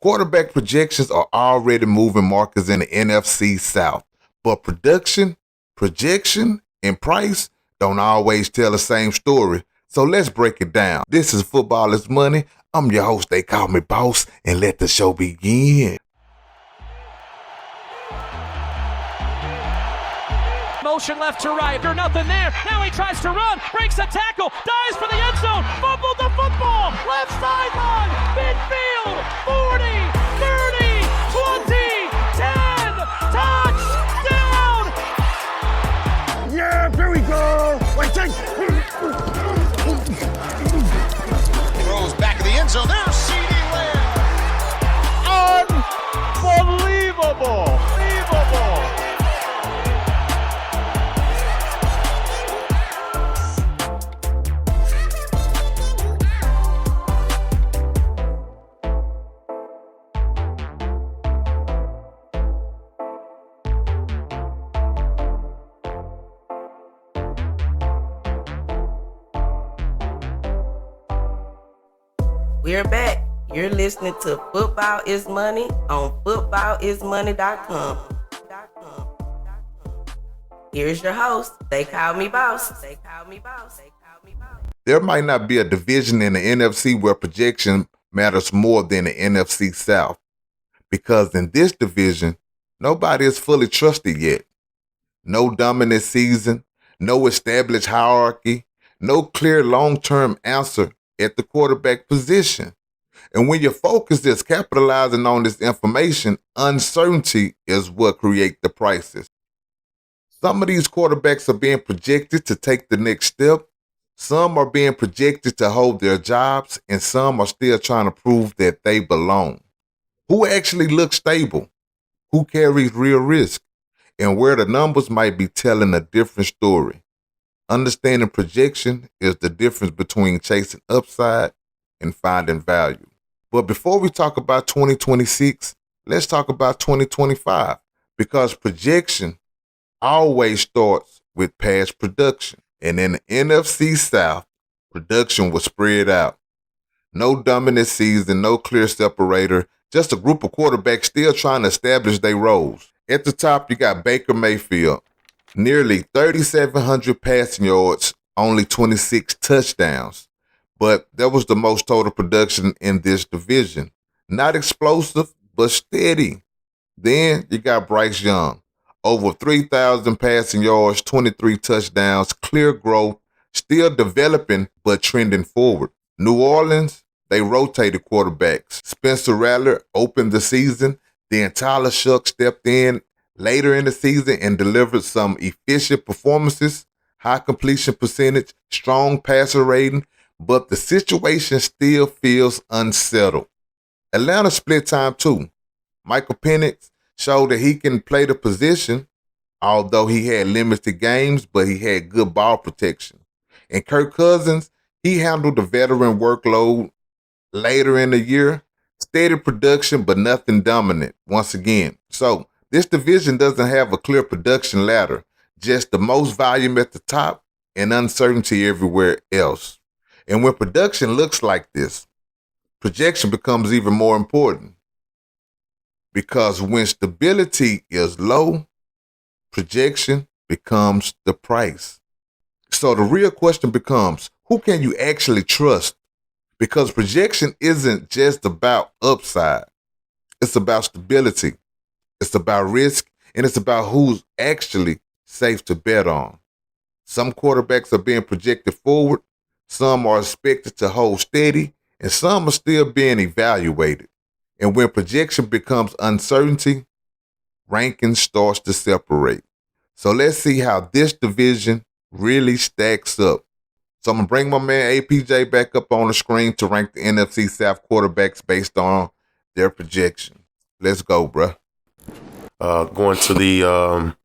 Quarterback projections are already moving markers in the NFC South, but production, projection, and price don't always tell the same story. So let's break it down. This is Football is Money. I'm your host, they call me Boss, and let the show begin. Motion left to right, there's nothing there. Now he tries to run, breaks a tackle, dives for the end zone, fumbled the football, left sideline, midfield, 40, 30, 20, 10, touchdown! Yeah, there we go. Throws back of the end zone. There's C.D. Lamb. Unbelievable. We're back. You're listening to Football is Money on footballismoney.com. Here's your host. They call me Boss. There might not be a division in the NFC where projection matters more than the NFC South, because in this division, nobody is fully trusted yet. No dominant season, no established hierarchy, no clear long-term answer at the quarterback position. And when your focus is capitalizing on this information, uncertainty is what creates the prices. Some of these quarterbacks are being projected to take the next step. Some are being projected to hold their jobs, and some are still trying to prove that they belong. Who actually looks stable? Who carries real risk? And where the numbers might be telling a different story. Understanding projection is the difference between chasing upside and finding value. But before we talk about 2026, let's talk about 2025, because projection always starts with past production. And in the NFC South, production was spread out. No dominant season, no clear separator, just a group of quarterbacks still trying to establish their roles. At the top, you got Baker Mayfield. Nearly 3,700 passing yards, only 26 touchdowns. But that was the most total production in this division. Not explosive, but steady. Then you got Bryce Young. Over 3,000 passing yards, 23 touchdowns, clear growth, still developing, but trending forward. New Orleans, they rotated quarterbacks. Spencer Rattler opened the season. Then Tyler Shuck stepped in later in the season and delivered some efficient performances, high completion percentage, strong passer rating, but the situation still feels unsettled. Atlanta split time too. Michael Penix showed that he can play the position, although he had limited games, but he had good ball protection. And Kirk Cousins, he handled the veteran workload later in the year. Steady production, but nothing dominant once again. So this division doesn't have a clear production ladder, just the most volume at the top and uncertainty everywhere else. And when production looks like this, projection becomes even more important. Because when stability is low, projection becomes the price. So the real question becomes, who can you actually trust? Because projection isn't just about upside. It's about stability. It's about risk, and it's about who's actually safe to bet on. Some quarterbacks are being projected forward, some are expected to hold steady, and some are still being evaluated. And when projection becomes uncertainty, ranking starts to separate. So let's see how this division really stacks up. So I'm going to bring my man APJ back up on the screen to rank the NFC South quarterbacks based on their projection. Let's go, bruh. Going to the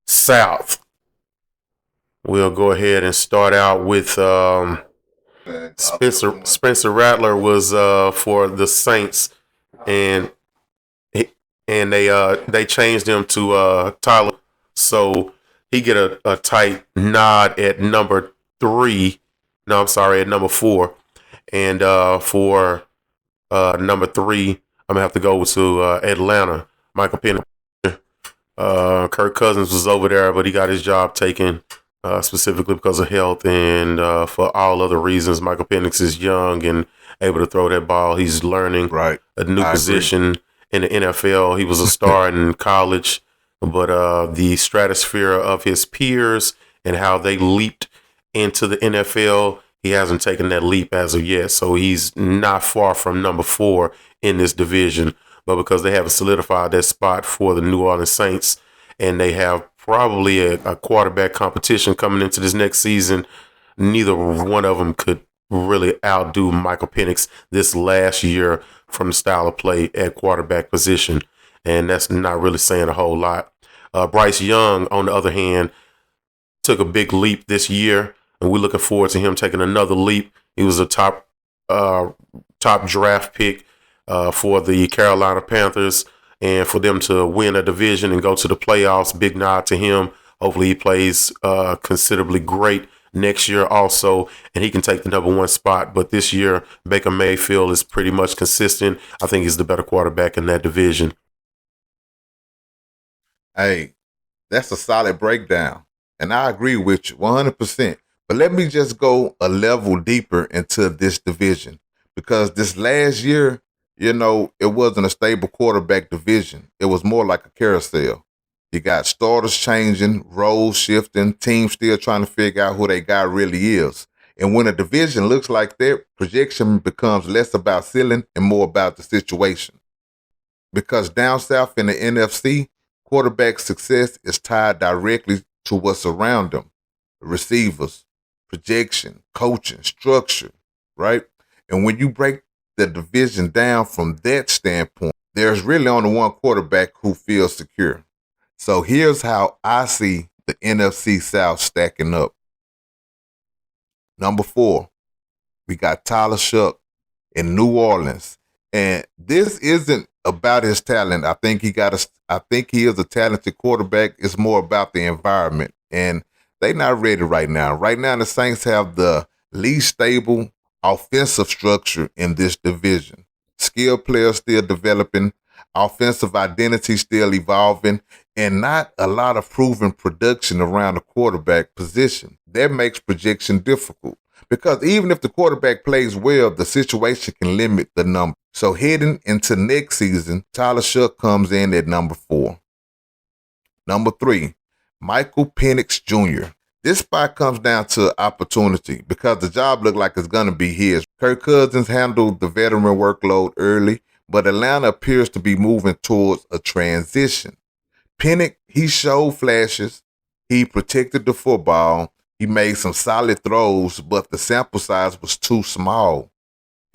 South. We'll go ahead and start out with Spencer Rattler was for the Saints, and they changed him to Tyler, so he get a tight nod at number 3. No, I'm sorry, at number 4, and for Number 3, I'm gonna have to go to Atlanta. Michael Penix. Kirk Cousins was over there, but he got his job taken specifically because of health and for all other reasons. Michael Penix is young and able to throw that ball. He's learning a new position in the NFL. He was a star in college, but the stratosphere of his peers and how they leaped into the NFL, he hasn't taken that leap as of yet. So he's not far from number 4 in this division. But because they haven't solidified that spot for the New Orleans Saints, and they have probably a quarterback competition coming into this next season, neither one of them could really outdo Michael Penix this last year from the style of play at quarterback position. And that's not really saying a whole lot. Bryce Young, on the other hand, took a big leap this year, and we're looking forward to him taking another leap. He was a top draft pick for the Carolina Panthers, and for them to win a division and go to the playoffs, big nod to him. Hopefully he plays considerably great next year also, and he can take the number 1 spot. But this year, Baker Mayfield is pretty much consistent. I think he's the better quarterback in that division. Hey, that's a solid breakdown, and I agree with you 100%. But let me just go a level deeper into this division, because this last year, it wasn't a stable quarterback division. It was more like a carousel. You got starters changing, roles shifting, teams still trying to figure out who their guy really is. And when a division looks like that, projection becomes less about ceiling and more about the situation. Because down south in the NFC, quarterback success is tied directly to what's around them. Receivers, projection, coaching, structure, right? And when you break the division down from that standpoint, there's really only one quarterback who feels secure. So here's how I see the NFC South stacking up. Number 4, we got Tyler Shuck in New Orleans. And this isn't about his talent. I think he is a talented quarterback. It's more about the environment. And they're not ready right now. Right now, the Saints have the least stable offensive structure in this division. Skill players still developing, offensive identity still evolving, and not a lot of proven production around the quarterback position. That makes projection difficult, because even if the quarterback plays well, the situation can limit the number. So heading into next season, Tyler Shuck comes in at number 4. Number 3, Michael Penix Jr. This spot comes down to opportunity, because the job looked like it's going to be his. Kirk Cousins handled the veteran workload early, but Atlanta appears to be moving towards a transition. Penix, he showed flashes. He protected the football. He made some solid throws, but the sample size was too small.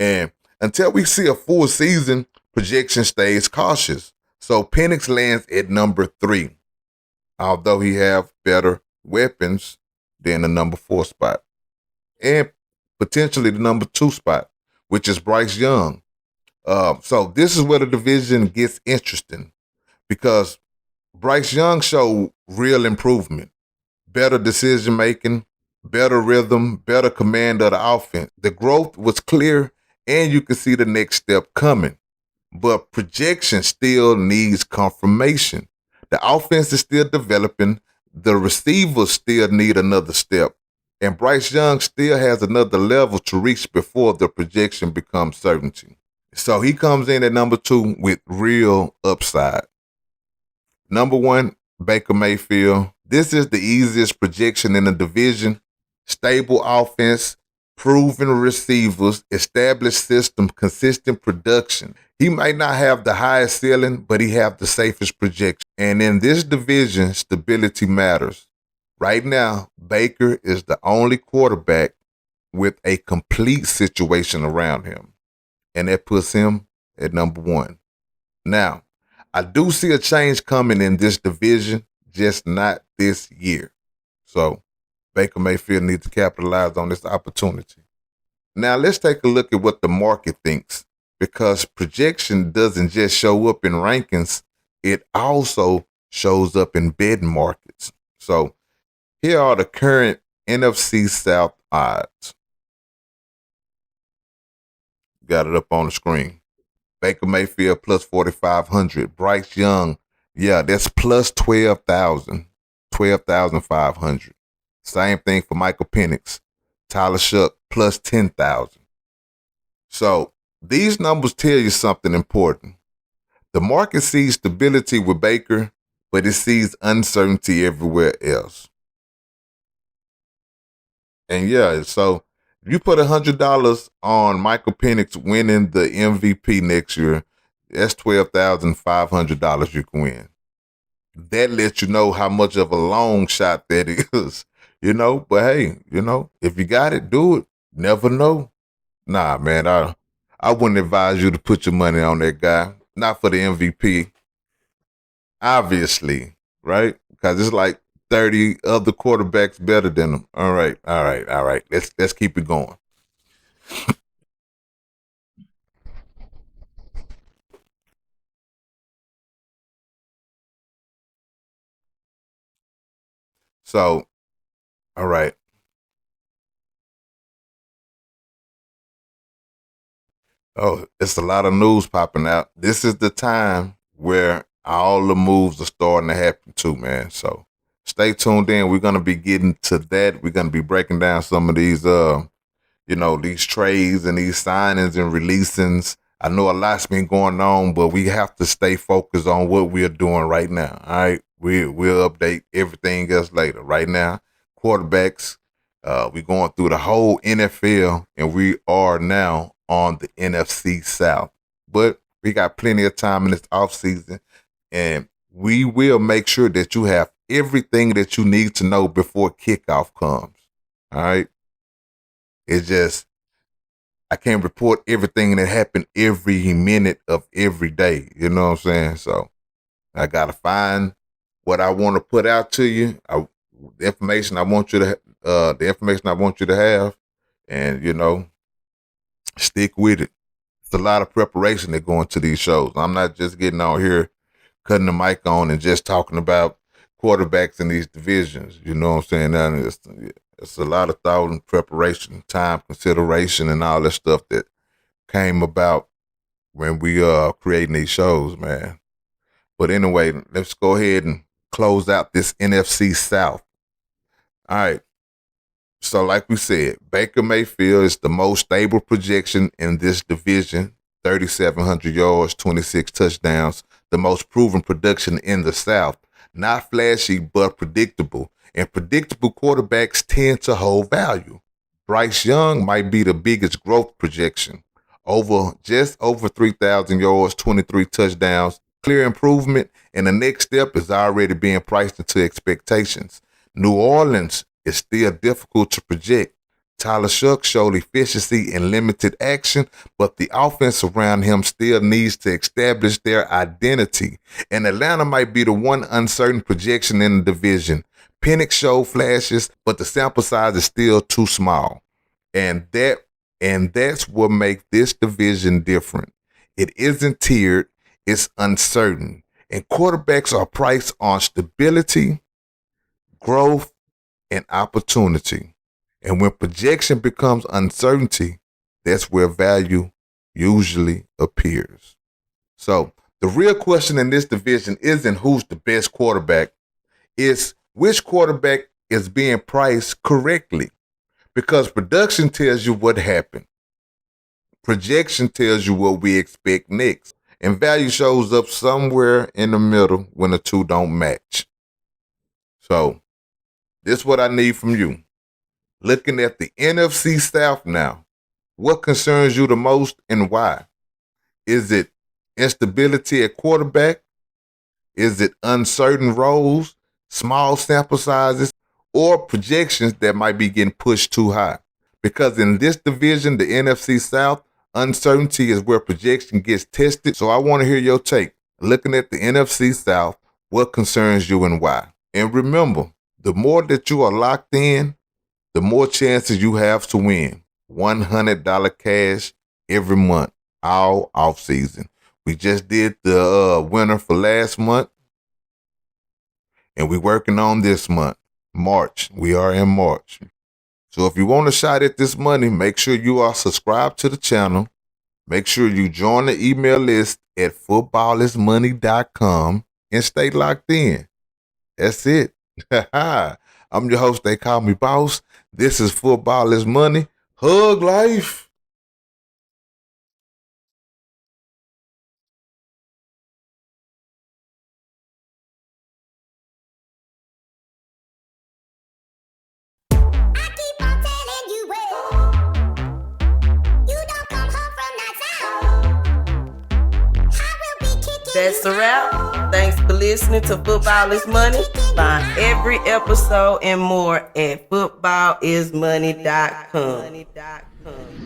And until we see a full season, projection stays cautious. So Penix lands at number 3, although he have better weapons than the number 4 spot, and potentially the number 2 spot, which is Bryce Young. So this is where the division gets interesting, because Bryce Young showed real improvement, better decision making, better rhythm, better command of the offense. The growth was clear, and you can see the next step coming. But projection still needs confirmation. The offense is still developing. The receivers still need another step. And Bryce Young still has another level to reach before the projection becomes certainty. So he comes in at number 2 with real upside. Number 1, Baker Mayfield. This is the easiest projection in the division. Stable offense, proven receivers, established system, consistent production. He might not have the highest ceiling, but he have the safest projection. And in this division, stability matters. Right now, Baker is the only quarterback with a complete situation around him, and that puts him at number 1. Now, I do see a change coming in this division, just not this year. So Baker Mayfield needs to capitalize on this opportunity. Now, let's take a look at what the market thinks, because projection doesn't just show up in rankings, it also shows up in betting markets. So here are the current NFC South odds. Got it up on the screen. Baker Mayfield plus 4,500. Bryce Young, yeah, that's plus 12,000. 12,500. Same thing for Michael Penix. Tyler Shuck plus 10,000. So these numbers tell you something important. The market sees stability with Baker, but it sees uncertainty everywhere else. And yeah, so if you put $100 on Michael Penix winning the MVP next year, that's $12,500 you can win. That lets you know how much of a long shot that is, But hey, if you got it, do it. Never know. Nah, man, I wouldn't advise you to put your money on that guy. Not for the MVP. Obviously, right? Because it's like 30 other quarterbacks better than him. All right. Let's keep it going. So, all right. Oh, it's a lot of news popping out. This is the time where all the moves are starting to happen too, man. So stay tuned in. We're gonna be getting to that. We're gonna be breaking down some of these these trades and these signings and releasings. I know a lot's been going on, but we have to stay focused on what we're doing right now. All right. We'll update everything else later. Right now, quarterbacks, we're going through the whole NFL, and we are now on the NFC South. But we got plenty of time in this offseason, and we will make sure that you have everything that you need to know before kickoff comes. All right. It's just, I can't report everything that happened every minute of every day. You know what I'm saying? So I got to find what I want to put out to you. The information I want you to have, and stick with it. It's a lot of preparation that go into these shows. I'm not just getting out here, cutting the mic on and just talking about quarterbacks in these divisions. You know what I'm saying? It's a lot of thought and preparation, time, consideration, and all that stuff that came about when we creating these shows, man. But anyway, let's go ahead and close out this NFC South. All right. So like we said, Baker Mayfield is the most stable projection in this division. 3,700 yards, 26 touchdowns, the most proven production in the South. Not flashy, but predictable. And predictable quarterbacks tend to hold value. Bryce Young might be the biggest growth projection. Just over 3,000 yards, 23 touchdowns, clear improvement, and the next step is already being priced into expectations. New Orleans is still difficult to project. Tyler Shuck showed efficiency and limited action, but the offense around him still needs to establish their identity. And Atlanta might be the one uncertain projection in the division. Penix showed flashes, but the sample size is still too small. And that's what makes this division different. It isn't tiered, it's uncertain. And quarterbacks are priced on stability, growth, and opportunity. And when projection becomes uncertainty, that's where value usually appears. So the real question in this division isn't who's the best quarterback. It's which quarterback is being priced correctly. Because production tells you what happened. Projection tells you what we expect next. And value shows up somewhere in the middle when the two don't match. So this is what I need from you. Looking at the NFC South now, what concerns you the most and why? Is it instability at quarterback? Is it uncertain roles, small sample sizes, or projections that might be getting pushed too high? Because in this division, the NFC South, uncertainty is where projection gets tested. So I want to hear your take. Looking at the NFC South, what concerns you and why? And remember, the more that you are locked in, the more chances you have to win. $100 cash every month, all off season. We just did the winner for last month, and we're working on this month, March. We are in March. So if you want a shot at this money, make sure you are subscribed to the channel. Make sure you join the email list at footballismoney.com and stay locked in. That's it. I'm your host. They call me Boss. This is Football is Money. Hug life. That's a wrap. Thanks for listening to Football is Money. Find every episode and more at footballismoney.com.